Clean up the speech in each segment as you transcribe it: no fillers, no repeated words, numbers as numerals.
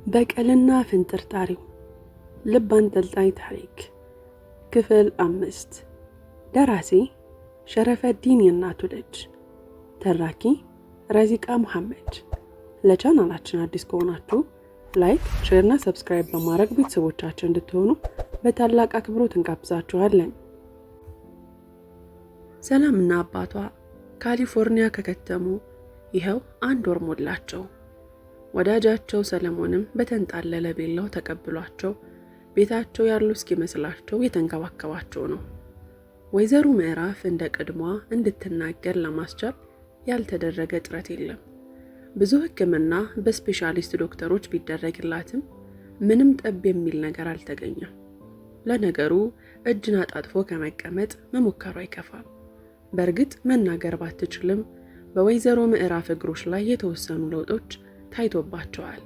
በቀልና ፍንጥርጣሪው ልብ አንጠልጣይ ታሪክ ክፍል 5 ደራሲ ሸረፈዲን የእናቱ ልጅ ተራኪ ረዚቃ መሐመድ። ለቻናላችን አዲስ ከሆናችሁ ላይክ፣ ሼር እና ሰብስክራይብ በማድረግ ቤተሰቦቻችን እንድትሆኑ በታላቅ አክብሮት እንጋብዛችኋለን። ሰላምና አባቷ ካሊፎርኒያ ከከተሙ ይኸው 1 ወር ሞላቸው። ወዳጃቸው ሰለሞንም በተንጣለለ ቤላው ተቀብሏቸው ቤታቸው ያሉ እስኪመስላቸው የተንከባከባቸው ነው። ወይዘሮ ምዕራፍ እንደ ቅድሟ እንድትናገር ለማስቻል ያልተደረገ ጥረት የለም። ብዙ ሕክምና በስፔሻሊስት ዶክተሮች ቢደረግላትም ምንም ጠብ የሚል ነገር አልተገኘም። ለነገሩ እጅን አጣጥፎ ከመቀመጥ መሞከሩ አይከፋም። በእርግጥ መናገር ባትችልም በወይዘሮ ምዕራፍ እግሮች ላይ የተወሰኑ ለውጦች ታይቶባቸዋል።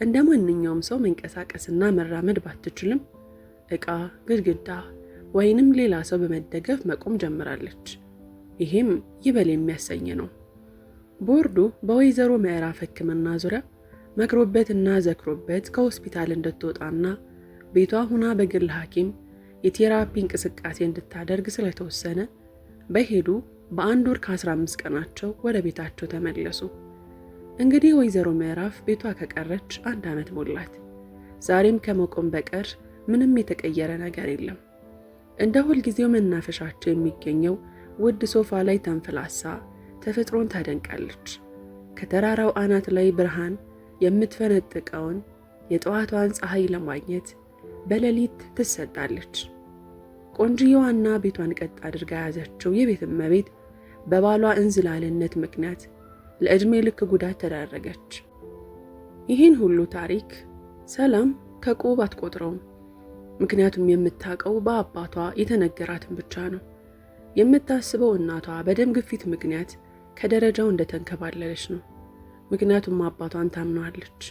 እንደ ማንኛውም ሰው መንቀሳቀስና መራመድ ባትችልም ዕቃ፣ ግድግዳ ወይንም ሌላ ሰው በመደገፍ መቆም ጀምራለች። ይሄም ይበል የሚያሰኝ ነው። ቦርዱ በወይዘሮ ምዕራፍ ሕክምና ዙሪያ መክሮበትና ዘክሮበት ከሆስፒታል እንድትወጣና ቤቷ ሁና በግል ሐኪም የቴራፒ እንቅስቃሴ እንድታደርግ ስለተወሰነ በሄዱ በ1 ወር ከ15 ቀናቸው ወደ ቤታቸው ተመለሱ። እንግዲህ ወይዘሮ ምዕራፍ ቤቷ ከቀረች 1 ዓመት ሞላት። ዛሬም ከመቆም በቀር ምንም የተቀየረ ነገር የለም። እንደ ሁልጊዜው መናፈሻቸው የሚገኘው ውድ ሶፋ ላይ ተንፈላሳ ተፈጥሮን ታደንቃለች። ከተራራው አናት ላይ ብርሃን የምትፈነጥቀውን የጠዋቷን ፀሐይ ለማግኘት በሌሊት ትሰጣለች። ቆንጅየዋና ቤቷን ቀጥ አድርጋ የያዘችው የቤት እመቤት በባሏ እንዝላልነት ምክንያት ለዕድሜ ልክ ጉዳት ተዳረገች። ይህን ሁሉ ታሪክ ሰላም ከቁብ አትቆጥረውም። ምክንያቱም የምታውቀው በአባቷ የተነገራትን ብቻ ነው። የምታስበው እናቷ በደም ግፊት ምክንያት ከደረጃው እንደተንከባለለች ነው። ምክንያቱም አባቷን ታምነዋለች።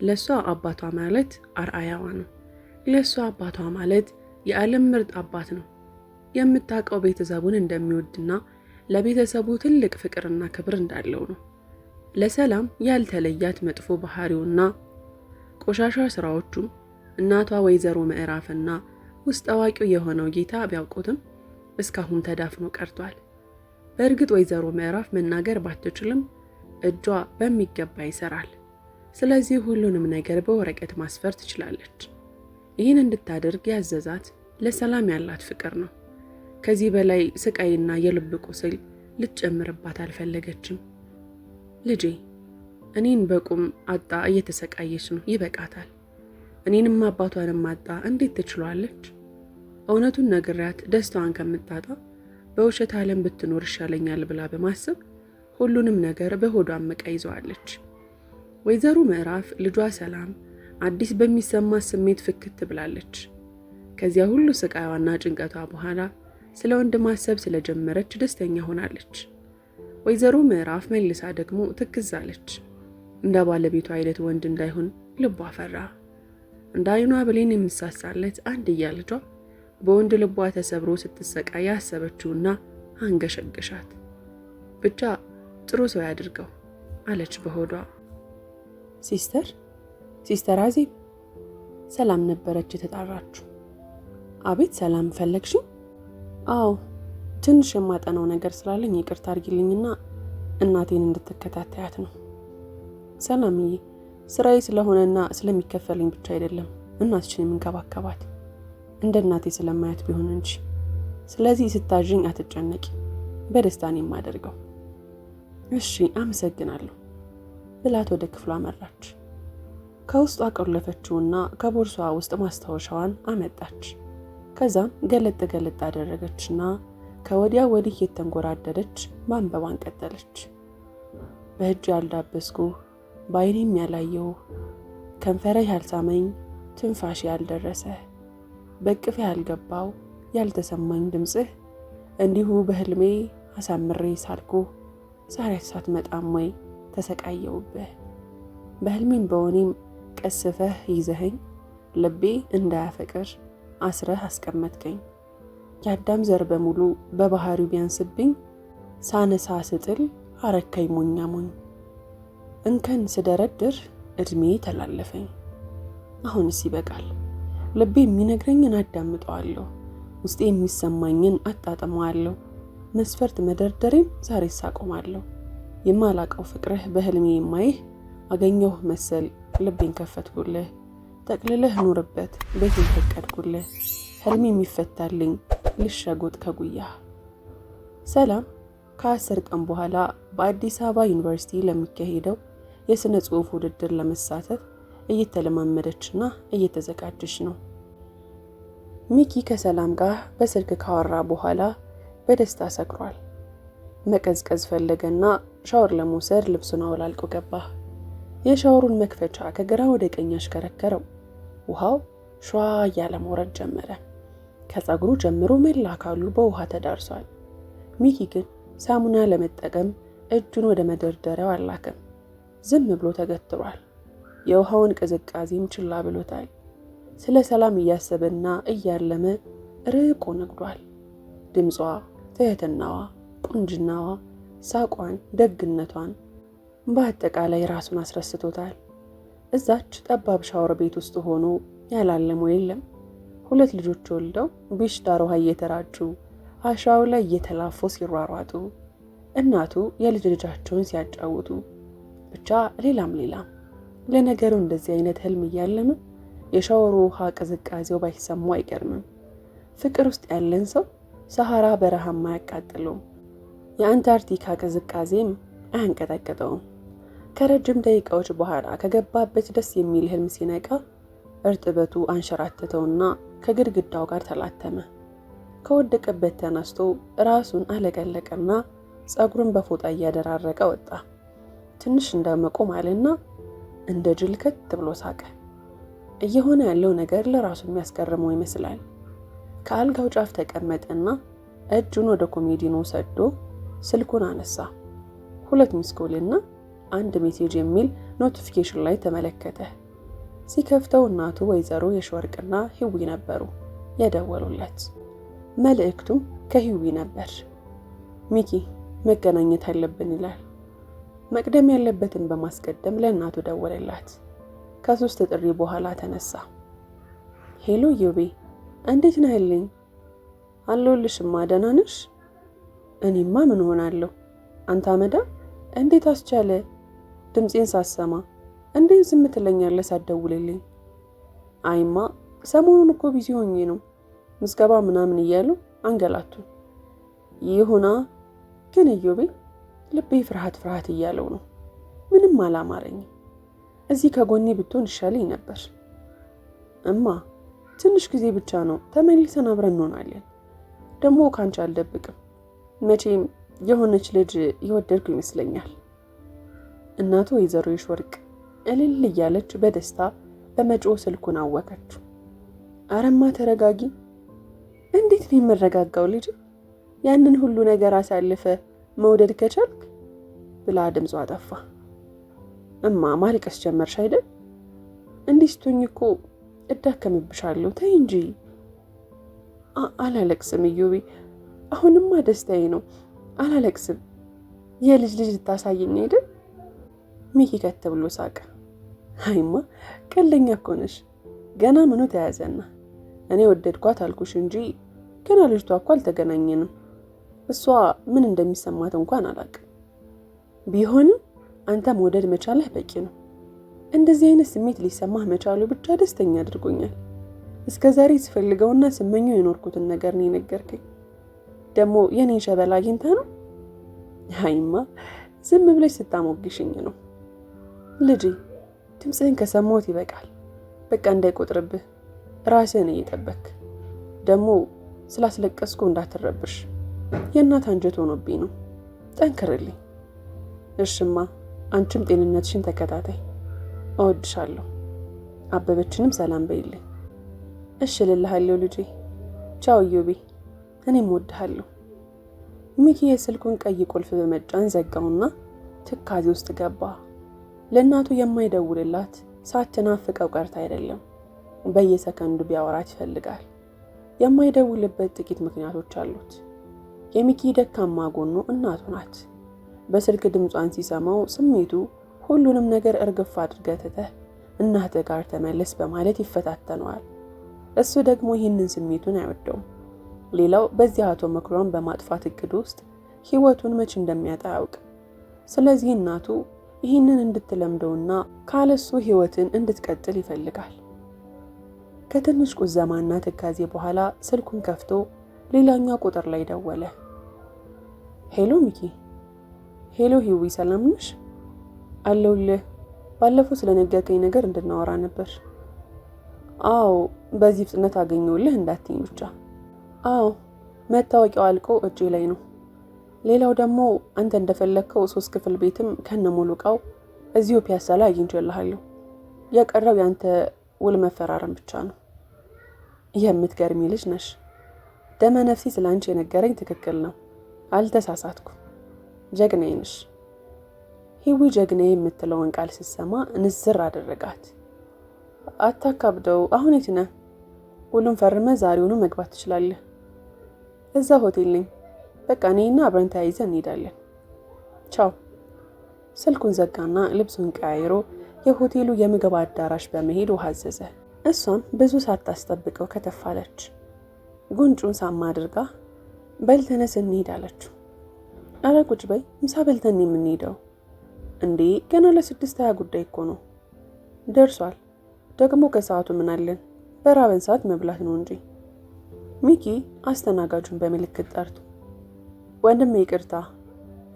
ለሷ አባቷ ማለት አርአያዋ ነው። ለሷ አባቷ ማለት የዓለም ምርጥ አባት ነው። የምታውቀው ቤተሰቡን እንደሚወድና ለቤተሰቡ ትልቅ ፍቅርና ክብር እንዳለው ነው። ለሰላም ያልተለያት መጥፎ ባህሪውና ቆሻሻ ስራዎቹም እናቷ ወይዘሮ ምዕራፍና ውስጥ አዋቂው የሆነው ጌታ ቢያውቁትም እስካሁን ተዳፍኖ ቀርቷል። በእርግጥ ወይዘሮ ምዕራፍ መናገር ባትችልም እጇ በሚገባ ይሰራል። ስለዚህ ሁሉንም ነገር በወረቀት ማስፈር ትችላለች። ይህን እንድታደርግ ያዘዛት ለሰላም ያላት ፍቅር ነው። ከዚህ በላይ ስቃይና የልብ ቁስል ልትጨምርባት አልፈለገችም። ልጄ እኔን በቁም አጣ እየተሰቃየች ነው፣ ይበቃታል። እኔንም አባቷንም አጣ እንዴት ትችሏለች? እውነቱን ነግሪያት ደስታዋን ከምታጣ በውሸት ዓለም ብትኖር ይሻለኛል ብላ በማሰብ ሁሉንም ነገር በሆዷ አምቃ ይዘዋለች። ወይዘሮ ምዕራፍ ልጇ ሰላም አዲስ በሚሰማት ስሜት ፍክት ብላለች። ከዚያ ሁሉ ስቃይዋና ጭንቀቷ በኋላ ስለ ወንድ ማሰብ ስለጀመረች ደስተኛ ሆናለች። ወይዘሮ ምዕራፍ መልሳ ደግሞ ትክዛለች። እንደ ባለቤቷ አይነት ወንድ እንዳይሆን ልቧ ፈራ። እንደ አይኗ ብሌን የምሳሳለት አንድያ ልጇ በወንድ ልቧ ተሰብሮ ስትሰቃይ ያሰበችውና አንገሸገሻት። ብቻ ጥሩ ሰው ያድርገው አለች በሆዷ። ሲስተር አዜብ ሰላም ነበረች የተጣራችው። አቤት ሰላም ፈለግሽኝ? አዎ ትንሽ የማጠናው ነገር ስላለኝ ይቅርታ አድርጊልኝና እናቴን እንድትከታተያት ነው። ሰላምዬ ስራዬ ስለሆነና ስለሚከፈልኝ ብቻ አይደለም እናትሽን የምንከባከባት እንደ እናቴ ስለማያት ቢሆን እንጂ። ስለዚህ ስታዥኝ አትጨነቂ፣ በደስታን የማደርገው። እሺ አመሰግናለሁ ብላት ወደ ክፍሏ አመራች። ከውስጧ ቆለፈችውና ከቦርሷ ውስጥ ማስታወሻዋን አመጣች። ከዛም ገለጥ አደረገችና ከወዲያ ወዲህ የተንጎራደደች ማንበቧን ቀጠለች። በእጅ ያልዳበስኩ በዓይኔም ያላየው ከንፈርህ ያልሳመኝ ትንፋሽ ያልደረሰ በቅፍ ያልገባው ያልተሰማኝ ድምጽህ እንዲሁ በህልሜ አሳምሬ ሳልኩ ዛሬ ሳትመጣም ወይ ተሰቃየውብህ። በህልሜም በወኔም ቀስፈህ ይዘኸኝ ልቤ እንዳያፈቅር አስረህ አስቀመጥከኝ። የአዳም ዘር በሙሉ በባህሪው ቢያንስብኝ ሳነሳ ስጥል አረካኝ ሞኛ ሞኝ። እንከን ስደረድር እድሜ ተላለፈኝ። አሁንስ ይበቃል። ልቤ የሚነግረኝን አዳምጠዋለሁ፣ ውስጤ የሚሰማኝን አጣጥመዋለሁ። መስፈርት መደርደሬም ዛሬ ሳቆማለሁ። የማላቀው ፍቅርህ በህልሜ የማይህ አገኘሁ መሰል ልቤን ከፈትኩልህ። ጠቅልለህ ኑርበት ቤቴን ፈቀድኩልህ። ህልሜ የሚፈታልኝ ልሸጎጥ ከጉያ። ሰላም ከ10 ቀን በኋላ በአዲስ አበባ ዩኒቨርሲቲ ለሚካሄደው የሥነ ጽሑፍ ውድድር ለመሳተፍ እየተለማመደችና እየተዘጋጀች ነው። ሚኪ ከሰላም ጋር በስልክ ካወራ በኋላ በደስታ ሰክሯል። መቀዝቀዝ ፈለገና ሻወር ለመውሰድ ልብሱን አውላልቆ ገባ። የሻወሩን መክፈቻ ከግራ ወደ ቀኝ አሽከረከረው። ውሃው ሸዋ እያለ መውረድ ጀመረ። ከፀጉሩ ጀምሮ መላ አካሉ በውሃ ተዳርሷል። ሚኪ ግን ሳሙና ለመጠቀም እጁን ወደ መደርደሪያው አላከም። ዝም ብሎ ተገትሯል። የውሃውን ቅዝቃዜም ችላ ብሎታል። ስለ ሰላም እያሰበና እያለመ ርቆ ነግዷል። ድምጿ፣ ትህትናዋ፣ ቁንጅናዋ፣ ሳቋን፣ ደግነቷን በአጠቃላይ ራሱን አስረስቶታል። እዛች ጠባብ ሻወር ቤት ውስጥ ሆኖ ያላለመው የለም። 2 ልጆች ወልደው ቢሽ ዳር ውሃ እየተራጩ አሻው ላይ እየተላፉ ሲሯሯጡ፣ እናቱ የልጅ ልጃቸውን ሲያጫውቱ፣ ብቻ ሌላም። ለነገሩ እንደዚህ አይነት ህልም እያለመ የሻወሩ ውሃ ቅዝቃዜው ባይሰማው አይገርምም። ፍቅር ውስጥ ያለን ሰው ሰሃራ በረሃማ አያቃጥለውም፣ የአንታርክቲካ ቅዝቃዜም አያንቀጠቅጠውም። ከረጅም ደቂቃዎች በኋላ ከገባበት ደስ የሚል ህልም ሲነቃ እርጥበቱ አንሸራተተውና ከግድግዳው ጋር ተላተመ። ከወደቀበት ተነስቶ ራሱን አለቀለቀና ፀጉሩን በፎጣ እያደራረቀ ወጣ። ትንሽ እንደመቆም አለና እንደ ጅል ከት ብሎ ሳቀ። እየሆነ ያለው ነገር ለራሱ የሚያስገርመው ይመስላል። ከአልጋው ጫፍ ተቀመጠና እጁን ወደ ኮሜዲኖ ሰዶ ስልኩን አነሳ። 2 ሚስኮልና 1 ሜሴጅ የሚል ኖቲፊኬሽን ላይ ተመለከተ። ሲከፍተው እናቱ ወይዘሮ የሽወርቅና ህዊ ነበሩ የደወሉለት። መልእክቱም ከህዊ ነበር። ሚኪ መገናኘት አለብን ይላል። መቅደም ያለበትን በማስቀደም ለእናቱ ደወለላት። ከ3 ጥሪ በኋላ ተነሳ። ሄሎ ዮቤ፣ እንዴት ነህልኝ? አለሁልሽማ፣ ደህና ነሽ? እኔማ ምን ሆናለሁ? አንተ አመዳ እንዴት አስቻለ? ድምፄን ሳሰማ እንዴት ዝም ትለኛለህ ሳትደውልልኝ? አይማ ሰሞኑን እኮ ቢዚ ሆኜ ነው፣ ምዝገባ ምናምን እያሉ አንገላቱ። ይሁና ግን እዮቤ ልቤ ፍርሃት እያለው ነው። ምንም አላማረኝም። እዚህ ከጎኔ ብትሆን ይሻለኝ ነበር። እማ ትንሽ ጊዜ ብቻ ነው፣ ተመልሰን አብረን እንሆናለን። ደግሞ ካንቺ አልደብቅም፣ መቼም የሆነች ልጅ የወደድኩ ይመስለኛል። እናቱ ወይዘሮ የሽወርቅ እልል እያለች በደስታ በመጮህ ስልኩን አወከችው። አረማ ተረጋጊ። እንዴት ነው የምረጋጋው ልጅ? ያንን ሁሉ ነገር አሳልፈ መውደድ ከቻልክ ብላ ድምጿ አጠፋ። እማ ማልቀስ ጀመርሽ አይደል? እንዲህ ስትሆኝ እኮ እዳከምብሻለሁ። ተይ እንጂ። አላለቅስም እዮቤ፣ አሁንማ ደስታዬ ነው፣ አላለቅስም። የልጅ ልታሳየኝ አይደል? ሚኪ ከት ብሎ ሳቀ። አይማ ቀለኛ እኮ ነሽ። ገና ምኑ ተያዘና እኔ ወደድኳት አልኩሽ እንጂ ገና ልጅቷ እኮ አልተገናኘንም። እሷ ምን እንደሚሰማት እንኳን አላውቅም። ቢሆንም አንተ መውደድ መቻልህ በቂ ነው። እንደዚህ አይነት ስሜት ሊሰማህ መቻሉ ብቻ ደስተኛ አድርጎኛል። እስከዛሬ ስፈልገውና ስመኘው የኖርኩትን ነገር ነው የነገርከኝ። ደግሞ የኔን ሸበላ አግኝታ ነው? አይማ ዝም ብለሽ ስታሞግሽኝ ነው። ልጄ ድምፅህን ከሰማሁት ይበቃል። በቃ እንዳይቆጥርብህ ራስህን እየጠበክ። ደግሞ ስላስለቀስኩ እንዳትረብሽ፣ የእናት አንጀት ሆኖብኝ ነው። ጠንክርልኝ። እሽማ አንቺም ጤንነትሽን ተከታታይ። እወድሻለሁ። አበበችንም ሰላም በይልኝ። እሽ ልልሃለሁ ልጄ። ቻው ዮቤ፣ እኔም እወድሃለሁ። ሚኪ የስልኩን ቀይ ቁልፍ በመጫን ዘጋውና ትካዜ ውስጥ ገባ። ለእናቱ የማይደውልላት ሳትናፍቀው ቀርታ አይደለም፣ በየሰከንዱ ቢያወራት ይፈልጋል። የማይደውልበት ጥቂት ምክንያቶች አሉት። የሚኪ ደካማ ጎኑ እናቱ ናት። በስልክ ድምጿን ሲሰማው ስሜቱ ሁሉንም ነገር እርግፍ አድርገህ ትተህ እናትህ ጋር ተመለስ በማለት ይፈታተነዋል። እሱ ደግሞ ይህንን ስሜቱን አይወደውም። ሌላው በዚህ አቶ መክሯን በማጥፋት እቅድ ውስጥ ህይወቱን መቼ እንደሚያጣ ያውቅ። ስለዚህ እናቱ ይህንን እንድትለምደውና ካለሱ ህይወትን እንድትቀጥል ይፈልጋል። ከትንሽ ቁዘማና ትካዜ በኋላ ስልኩን ከፍቶ ሌላኛው ቁጥር ላይ ደወለ። ሄሎ ሚኪ። ሄሎ ሂዊ፣ ሰላም ነሽ? አለሁልህ። ባለፈው ስለነገርከኝ ነገር እንድናወራ ነበር። አዎ፣ በዚህ ፍጥነት አገኘሁልህ እንዳትኝ ብቻ። አዎ፣ መታወቂያው አልቆ እጄ ላይ ነው። ሌላው ደግሞ አንተ እንደፈለግከው 3 ክፍል ቤትም ከነሙሉ ዕቃው እዚሁ ፒያሳ ላይ አግኝቼልሃለሁ። የቀረው ያንተ ውል መፈራረም ብቻ ነው። የምትገርሚ ልጅ ነሽ። ደመ ነፍሲ ስላንቺ የነገረኝ ትክክል ነው። አልተሳሳትኩ። ጀግናዬ ነሽ። ሂዊ ጀግናዬ የምትለውን ቃል ስትሰማ ንዝር አደረጋት። አታካብደው። አሁን የት ነህ? ሁሉም ፈርመ ዛሬውኑ መግባት ትችላለህ። እዛ ሆቴል ነኝ። በቃ እኔና አብረን ተያይዘን እንሄዳለን። ቻው። ስልኩን ዘጋና ልብሱን ቀያይሮ የሆቴሉ የምግብ አዳራሽ በመሄድ ውሃ አዘዘ። እሷም ብዙ ሳታስጠብቀው ከተፋለች። ጉንጩን ሳማ አድርጋ በልተነስ እንሄድ አለችው። አረ ቁጭ በይ፣ ምሳ በልተን የምንሄደው። እንዴ ገና ለ6:20 ጉዳይ እኮ ነው። ደርሷል። ደግሞ ከሰዓቱ ምን አለን? በራበን ሰዓት መብላት ነው እንጂ። ሚኪ አስተናጋጁን በምልክት ጠርቶ ወንድሜ ይቅርታ፣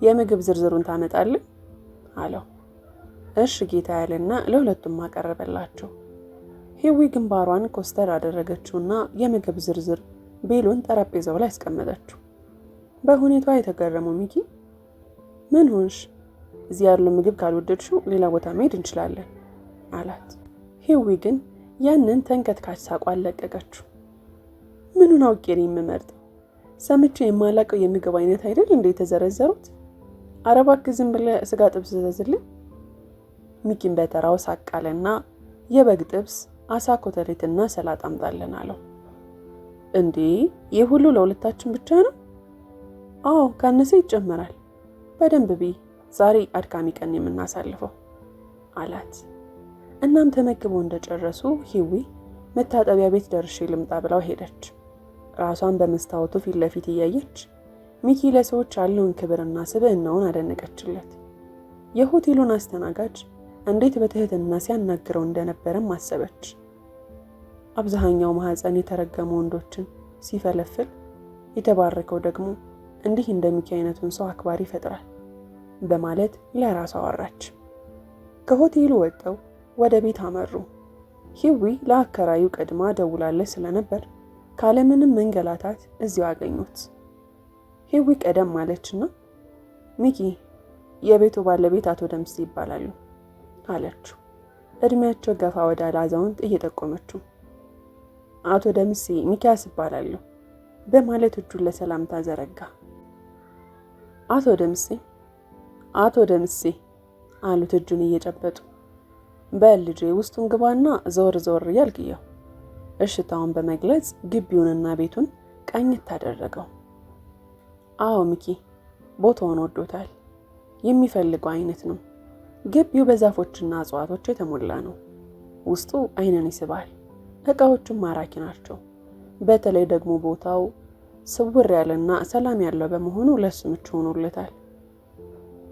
የምግብ ዝርዝሩን ታመጣለህ አለው። እሺ ጌታ ያለና ለሁለቱም አቀረበላቸው። ሂዊ ግንባሯን ኮስተር አደረገችውና የምግብ ዝርዝር ቤሉን ጠረጴዛው ላይ አስቀመጠችው። በሁኔታዋ የተገረመው ሚኪ ምን ሆንሽ? እዚህ ያለው ምግብ ካልወደድሽው ሌላ ቦታ መሄድ እንችላለን አላት። ሂዊ ግን ያንን ተንከትካች ሳቋን ለቀቀችው። ምኑን አውቄ ነው የምመርጠው? ሰምቼ የማላውቀው የምግብ አይነት አይደል እንዴ የተዘረዘሩት? ኧረ እባክህ ዝም ብለህ ስጋ ጥብስ ዘዝልኝ። ሚኪን በተራው ሳቃለና የበግ ጥብስ፣ አሳ ኮተሌትና ሰላጣ አምጣለን አለው። እንዴ ይህ ሁሉ ለሁለታችን ብቻ ነው? አዎ ካነሰ ይጨመራል። በደንብ ቢ፣ ዛሬ አድካሚ ቀን የምናሳልፈው አላት። እናም ተመግበው እንደጨረሱ ሂዊ መታጠቢያ ቤት ደርሼ ልምጣ ብላው ሄደች። ራሷን በመስታወቱ ፊት ለፊት እያየች ሚኪ ለሰዎች ያለውን ክብርና ስብዕናውን አደነቀችለት። የሆቴሉን አስተናጋጅ እንዴት በትህትና ሲያናግረው እንደነበረም አሰበች። አብዛኛው ማህፀን የተረገሙ ወንዶችን ሲፈለፍል፣ የተባረከው ደግሞ እንዲህ እንደሚኪ አይነቱን ሰው አክባሪ ይፈጥራል በማለት ለራሷ አወራች። ከሆቴሉ ወጥተው ወደ ቤት አመሩ። ሂዊ ለአከራዩ ቀድማ ደውላለች ስለነበር ካለምንም መንገላታት እዚያው አገኙት። ሂዊ ቀደም ማለችና ሚኪ የቤቱ ባለቤት አቶ ደምስ ይባላሉ አለችው። እድሜያቸው ገፋ ወዳለ አዛውንት እየጠቆመችው አቶ ደምስ ሚኪያስ ይባላሉ በማለት እጁን ለሰላምታ ዘረጋ። አቶ ደምሴ አሉት እጁን እየጨበጡ። በል ልጄ ውስጡን ግባና ዞር ዞር እያልክየው። እሽታውን በመግለጽ ግቢውንና ቤቱን ቀኝት ታደረገው። አዎ ሚኪ ቦታውን ወዶታል። የሚፈልገው አይነት ነው። ግቢው በዛፎችና እጽዋቶች የተሞላ ነው። ውስጡ አይንን ይስባል። እቃዎቹም ማራኪ ናቸው። በተለይ ደግሞ ቦታው ስውር ያለና ሰላም ያለው በመሆኑ ለሱ ምቹ ሆኖለታል።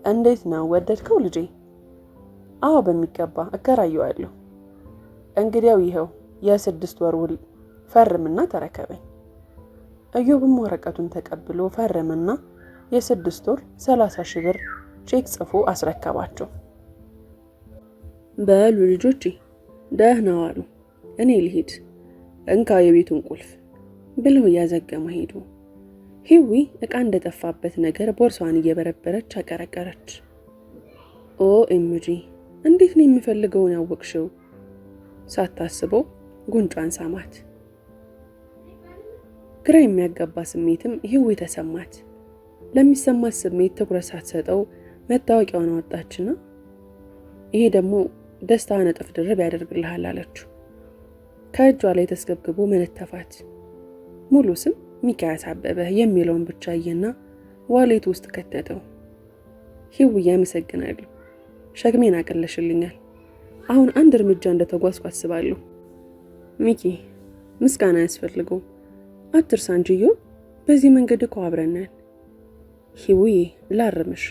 እንዴት ነው ወደድከው ልጄ? አዎ በሚገባ እከራየዋለሁ። እንግዲያው ይኸው የ6 ወር ውል ፈርምና ተረከበኝ። እዮብም ወረቀቱን ተቀብሎ ፈርምና የ6 ወር 30,000 ብር ቼክ ጽፎ አስረከባቸው። በሉ ልጆቼ ደህና ዋሉ፣ እኔ ልሂድ፣ እንካ የቤቱን ቁልፍ ብለው እያዘገመ ሄዱ። ሂዊ እቃ እንደጠፋበት ነገር ቦርሳዋን እየበረበረች አቀረቀረች። ኦ ኤምጂ እንዴት ነው የሚፈልገውን ያወቅሽው? ሳታስበው ጉንጯን ሳማት። ግራ የሚያጋባ ስሜትም ሂዊ ተሰማት። ለሚሰማት ስሜት ትኩረት ሳትሰጠው መታወቂያውን አወጣችና ይሄ ደግሞ ደስታን እጥፍ ድርብ ያደርግልሃል አለችው። ከእጇ ላይ ተስገብግቦ መነተፋት። ሙሉ ስም ሚኪያስ አበበ የሚለውን ብቻ አየና ዋሌት ውስጥ ከተተው። ሂዊ ያመሰግናለሁ፣ ሸክሜን አቀለሽልኛል። አሁን አንድ እርምጃ እንደተጓዝኩ አስባለሁ። ሚኪ ምስጋና ያስፈልገው። አትርሳ እንጂ ኢዮብ፣ በዚህ መንገድ እኮ አብረናል። ሂዊዬ ላርምሽ፣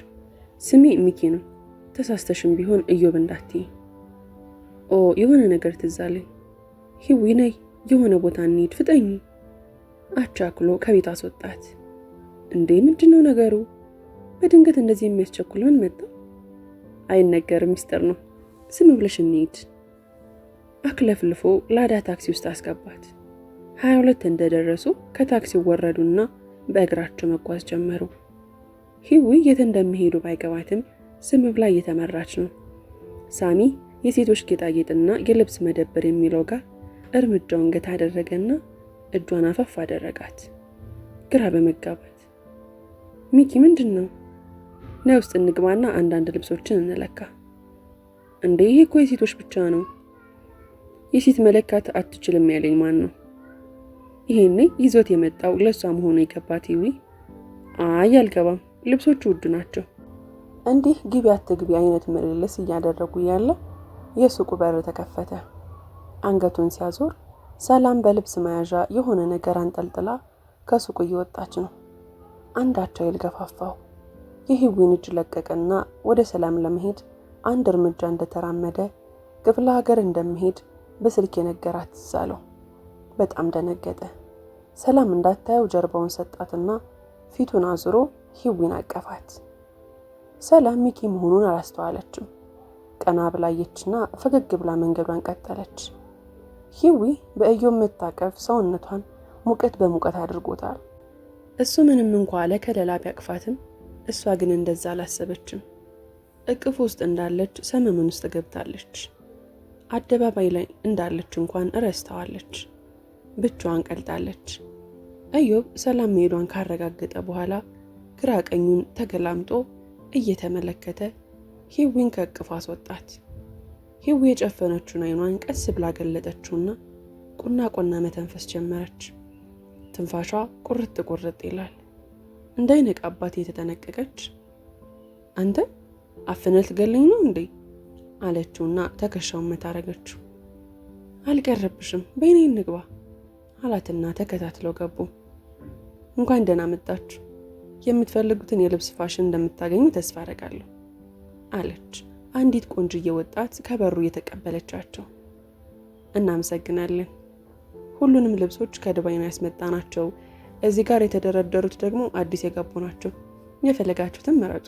ስሜ ሚኪ ነው። ተሳስተሽም ቢሆን ኢዮብ እንዳትዪ። ኦ የሆነ ነገር ትዝ አለኝ። ሂዊ ነይ፣ የሆነ ቦታ እንሂድ፣ ፍጠኝ። አቻክሎ ከቤት አስወጣት። እንዴ ምንድነው ነገሩ? በድንገት እንደዚህ የሚያስቸኩል ምን መጣ? አይነገርም፣ ሚስጥር ነው። ዝም ብለሽ እንሂድ። አክለፍልፎ ላዳ ታክሲ ውስጥ አስገባት። 22 እንደደረሱ ከታክሲው ወረዱና በእግራቸው መጓዝ ጀመሩ። ሂዊ የት እንደሚሄዱ ባይገባትም ዝም ብላ እየተመራች ነው። ሳሚ የሴቶች ጌጣጌጥና የልብስ መደብር የሚለው ጋር እርምጃውን ገታ አደረገና እጇን አፈፍ አደረጋት። ግራ በመጋባት ሚኪ ምንድን ነው? ነይ ውስጥ እንግባና አንዳንድ ልብሶችን እንለካ። እንዴ ይሄ እኮ የሴቶች ብቻ ነው። የሴት መለካት አትችልም ያለኝ ማን ነው? ይሄኔ ይዞት የመጣው ለሷ መሆኑ የገባት ሂዊ አይ አልገባም፣ ልብሶቹ ውድ ናቸው። እንዲህ ግቢ አትግቢ አይነት ምልልስ እያደረጉ ያለ የሱቁ በር ተከፈተ። አንገቱን ሲያዞር ሰላም በልብስ መያዣ የሆነ ነገር አንጠልጥላ ከሱቁ እየወጣች ነው። አንዳቸው ይልገፋፋው። የሂዊን እጅ ለቀቀና ወደ ሰላም ለመሄድ አንድ እርምጃ እንደተራመደ ክፍለ ሀገር እንደሚሄድ በስልክ የነገራት ዛለው። በጣም ደነገጠ። ሰላም እንዳታየው ጀርባውን ሰጣትና ፊቱን አዙሮ ሂዊን አቀፋት። ሰላም ሚኪ መሆኑን አላስተዋለችም። ቀና ብላየችና ፈገግ ብላ መንገዷን ቀጠለች። ሂዊ በኢዮብ መታቀፍ ሰውነቷን ሙቀት በሙቀት አድርጎታል። እሱ ምንም እንኳን ለከለላ ቢያቅፋትም እሷ ግን እንደዛ አላሰበችም። እቅፍ ውስጥ እንዳለች ሰመመን ውስጥ ገብታለች። አደባባይ ላይ እንዳለች እንኳን ረስተዋለች። ብቻዋን ቀልጣለች። ኢዮብ ሰላም መሄዷን ካረጋገጠ በኋላ ግራ ቀኙን ተገላምጦ እየተመለከተ ሂዊን ከእቅፍ አስወጣት። ሂዊ የጨፈነችውን አይኗን ቀስ ብላ ገለጠችውና ቁና ቆና መተንፈስ ጀመረች። ትንፋሿ ቁርጥ ቁርጥ ይላል። እንዳይነቃባት የተጠነቀቀች አንተ አፍነህ ልትገለኝ ነው እንዴ አለችውና ትከሻውን መታረገችው። አልቀረብሽም፣ በእኔ እንግባ አላትና ተከታትለው ገቡ። እንኳን ደህና መጣችሁ፣ የምትፈልጉትን የልብስ ፋሽን እንደምታገኙ ተስፋ አደርጋለሁ አለች አንዲት ቆንጅዬ ወጣት ከበሩ እየተቀበለቻቸው። እናመሰግናለን። ሁሉንም ልብሶች ከዱባይ ነው ያስመጣናቸው። እዚህ ጋር የተደረደሩት ደግሞ አዲስ የገቡ ናቸው። የፈለጋችሁትን መረጡ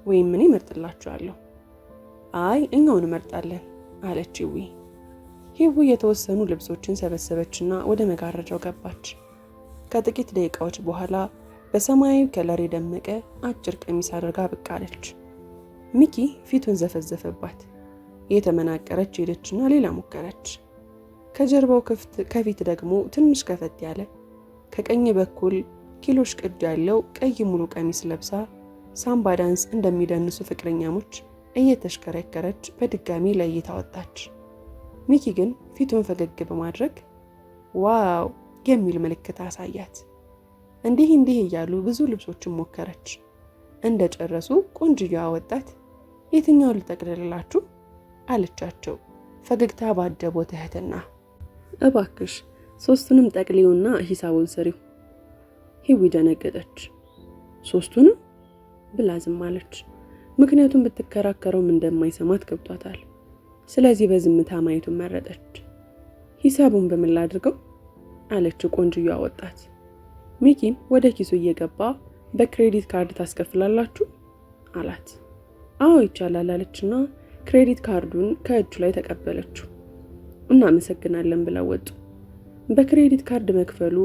ወይም ምን እመርጥላችኋለሁ። አይ እኛውን እመርጣለን አለች ሂዊ። ሂዊ የተወሰኑ ልብሶችን ሰበሰበችና ወደ መጋረጃው ገባች። ከጥቂት ደቂቃዎች በኋላ በሰማያዊ ከለር የደመቀ አጭር ቀሚስ አድርጋ ብቅ አለች። ሚኪ ፊቱን ዘፈዘፈባት። የተመናቀረች ሄደችና ሌላ ሞከረች። ከጀርባው ክፍት ከፊት ደግሞ ትንሽ ከፈት ያለ ከቀኝ በኩል ኪሎሽ ቅድ ያለው ቀይ ሙሉ ቀሚስ ለብሳ ሳምባ ዳንስ እንደሚደንሱ ፍቅረኛሞች እየተሽከረከረች በድጋሚ ለእይታ ወጣች። ሚኪ ግን ፊቱን ፈገግ በማድረግ ዋው የሚል ምልክት አሳያት። እንዲህ እያሉ ብዙ ልብሶችን ሞከረች። እንደጨረሱ ቆንጅዬዋ ወጣት የትኛውን ልጠቅልላችሁ አለቻቸው ፈገግታ ባደቦ ትህትና። እባክሽ ሶስቱንም ጠቅሊውና ሂሳቡን ስሪው። ሂዊ ደነገጠች። ሶስቱንም ብላ ዝም አለች። ምክንያቱም ብትከራከረውም እንደማይሰማት ገብቷታል። ስለዚህ በዝምታ ማየቱን መረጠች። ሂሳቡን በምን ላድርገው አለችው ቆንጅዬዋ ወጣት። ሚኪም ወደ ኪሱ እየገባ በክሬዲት ካርድ ታስከፍላላችሁ አላት። አዎ ይቻላል አለችና ክሬዲት ካርዱን ከእጁ ላይ ተቀበለችው። እናመሰግናለን ብለው ወጡ። በክሬዲት ካርድ መክፈሉ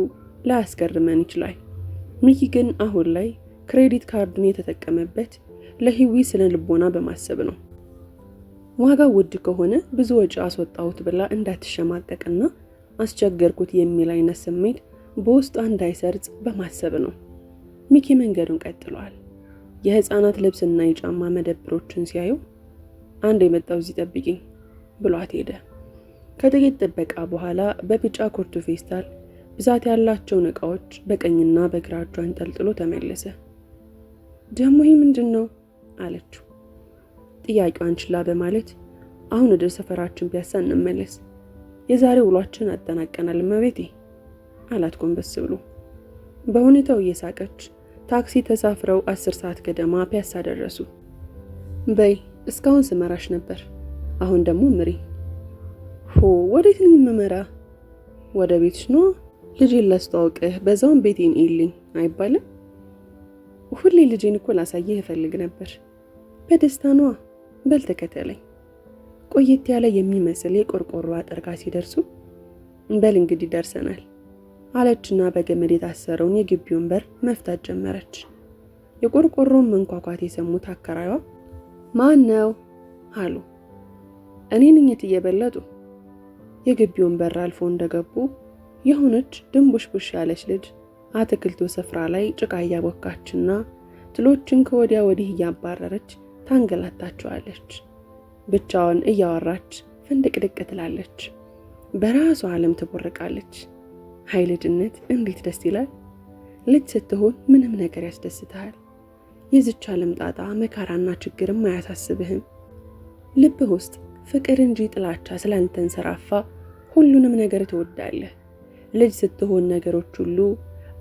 ላያስገርመን ይችላል። ሚኪ ግን አሁን ላይ ክሬዲት ካርዱን የተጠቀመበት ለሂዊ ስነ ልቦና በማሰብ ነው። ዋጋው ውድ ከሆነ ብዙ ወጪ አስወጣሁት ብላ እንዳትሸማቀቅና አስቸገርኩት የሚል አይነት ስሜት በውስጧ እንዳይሰርጽ በማሰብ ነው። ሚኪ መንገዱን ቀጥሏል። የህፃናት ልብስና የጫማ መደብሮችን ሲያዩ አንድ የመጣው እዚህ ጠብቂኝ ብሏት ሄደ። ከጥቂት ጥበቃ በኋላ በቢጫ ኮርቱ ፌስታል ብዛት ያላቸውን ዕቃዎች በቀኝና በግራ እጇ አንጠልጥሎ ተመለሰ። ደግሞ ይህ ምንድን ነው አለችው። ጥያቄዋን ችላ በማለት አሁን ወደ ሰፈራችን ፒያሳ እንመለስ፣ የዛሬ ውሏችን አጠናቀናል እመቤቴ አላት ጎንበስ ብሎ። በሁኔታው እየሳቀች ታክሲ ተሳፍረው 10 ሰዓት ገደማ ፒያሳ ደረሱ። በይ እስካሁን ስመራሽ ነበር፣ አሁን ደግሞ ምሪ። ወዴት ነኝ የምመራ? ወደ ቤትሽ ነው። ልጄን ላስተዋውቅህ፣ በዛውም ቤቴን ይልኝ አይባልም? ሁሌ ልጄን እኮ ላሳየህ እፈልግ ነበር። በደስታ ነዋ። በል ተከተለኝ። ቆየት ያለ የሚመስል የቆርቆሮ አጥር ጋር ሲደርሱ በል እንግዲህ ደርሰናል አለችና በገመድ የታሰረውን የግቢውን በር መፍታት ጀመረች። የቆርቆሮውን መንኳኳት የሰሙት አከራይዋ ማን ነው አሉ። እኔ ነኝ እየበለጡ። የግቢውን በር አልፎ እንደገቡ የሆነች ድንቡሽቡሽ ያለች ልጅ አትክልቱ ስፍራ ላይ ጭቃ እያቦካችና ትሎችን ከወዲያ ወዲህ እያባረረች ታንገላታቸዋለች። ብቻዋን እያወራች ፍንድቅድቅ ትላለች። በራሷ ዓለም ትቦርቃለች። ኃይ ልጅነት እንዴት ደስ ይላል! ልጅ ስትሆን ምንም ነገር ያስደስትሃል። የዝቻ ዓለም ጣጣ መከራና ችግርም አያሳስብህም። ልብህ ውስጥ ፍቅር እንጂ ጥላቻ ስላልተንሰራፋ ሁሉንም ነገር ትወዳለህ። ልጅ ስትሆን ነገሮች ሁሉ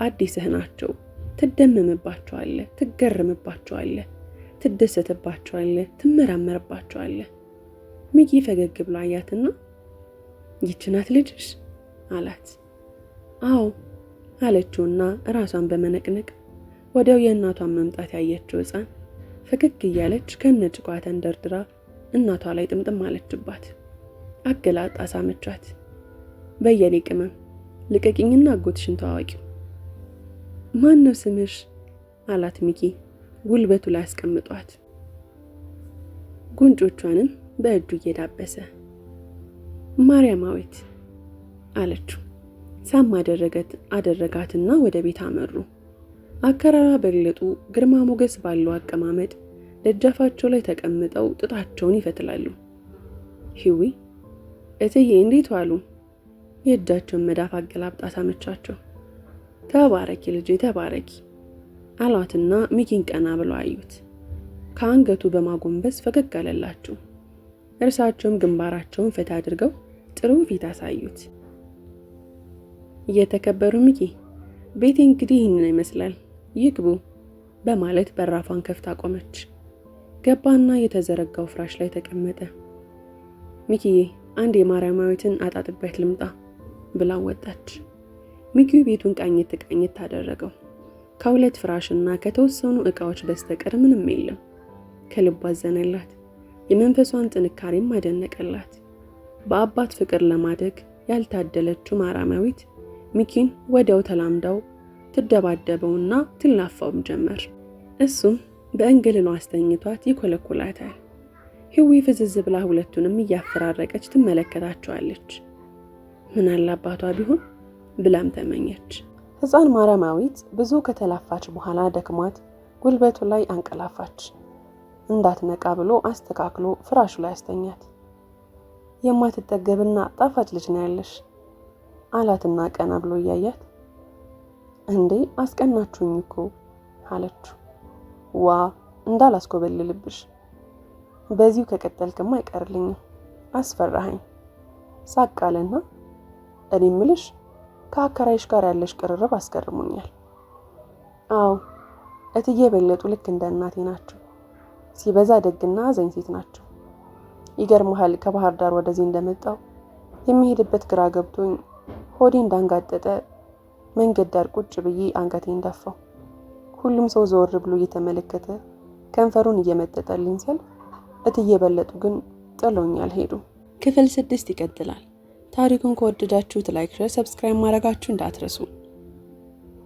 አዲስህ ናቸው። ትደመምባቸዋለህ፣ ትገረምባቸዋለህ፣ ትደሰትባቸዋለህ፣ ትመራመርባቸዋለህ። ሚኪ ፈገግ ብሎ አያትና ይህች ናት ልጅሽ አላት። አዎ አለችውና ራሷን በመነቅነቅ ወዲያው የእናቷን መምጣት ያየችው ሕፃን ፈገግ እያለች ከነጭቋ ተንደርድራ እናቷ ላይ ጥምጥም አለችባት። አገላጣ ሳመቻት። በየኔ ቅመም ልቀቂኝና አጎትሽን ተዋወቂው። ማን ነው ስምሽ አላት ሚኪ ጉልበቱ ላይ አስቀምጧት። ጉንጮቿንም በእጁ እየዳበሰ ማርያማዊት አለችው። ሳም አደረጋትና ወደ ቤት አመሩ። አከራራ በለጡ ግርማ ሞገስ ባለው አቀማመጥ ደጃፋቸው ላይ ተቀምጠው ጥጣቸውን ይፈትላሉ። ሂዊ እትዬ እንዴት ዋሉ? የእጃቸውን መዳፍ አገላብጣ ሳመቻቸው። ተባረኪ ልጄ ተባረኪ አሏትና ሚኪን ቀና ብለው አዩት። ከአንገቱ በማጎንበስ ፈገግ አለላቸው። እርሳቸውም ግንባራቸውን ፈታ አድርገው ጥሩ ፊት አሳዩት። እየተከበሩ ሚኪ ቤቴ እንግዲህ ይህንን ይመስላል፣ ይግቡ በማለት በራፏን ከፍታ ቆመች። ገባና የተዘረጋው ፍራሽ ላይ ተቀመጠ። ሚኪዬ አንድ የማርያማዊትን አጣጥበት ልምጣ ብላ ወጣች። ሚኪው ቤቱን ቃኘት ታደረገው። ከሁለት ፍራሽና ከተወሰኑ ዕቃዎች በስተቀር ምንም የለም። ከልቡ አዘነላት። የመንፈሷን ጥንካሬም አደነቀላት። በአባት ፍቅር ለማደግ ያልታደለችው ማርያማዊት ሚኪን ወዲያው ተላምዳው ትደባደበውና ትላፋውም ጀመር። እሱም በእንግልሏ አስተኝቷት ይኮለኩላታል። ሂዊ ፍዝዝ ብላ ሁለቱንም እያፈራረቀች ትመለከታቸዋለች። ምን አለ አባቷ ቢሆን ብላም ተመኘች። ሕፃን ማርያማዊት ብዙ ከተላፋች በኋላ ደክሟት ጉልበቱ ላይ አንቀላፋች። እንዳትነቃ ብሎ አስተካክሎ ፍራሹ ላይ አስተኛት። የማትጠገብና ጣፋጭ ልጅ ነው ያለሽ አላትና ቀና ብሎ እያያት እንዴ አስቀናችሁኝ እኮ አለችው። ዋ እንዳላስኮበልልብሽ፣ በዚሁ ከቀጠልክማ አይቀርልኝም፣ አስፈራኸኝ ሳቃለና እኔ ምልሽ ከአከራይሽ ጋር ያለሽ ቅርርብ አስገርሞኛል። አዎ እትዬ በለጡ ልክ እንደ እናቴ ናቸው። ሲበዛ ደግና አዛኝ ሴት ናቸው። ይገርምሃል ከባህር ዳር ወደዚህ እንደመጣው የሚሄድበት ግራ ገብቶኝ ሆዴ እንዳንጋጠጠ መንገድ ዳር ቁጭ ብዬ አንገቴን ደፋው። ሁሉም ሰው ዘወር ብሎ እየተመለከተ ከንፈሩን እየመጠጠልኝ ሲል እትዬ በለጡ ግን ጥሎኛል ሄዱ። ክፍል 6 ይቀጥላል። ታሪኩን ከወደዳችሁት ላይክ፣ ሼር፣ ሰብስክራይብ ማድረጋችሁ እንዳትረሱ።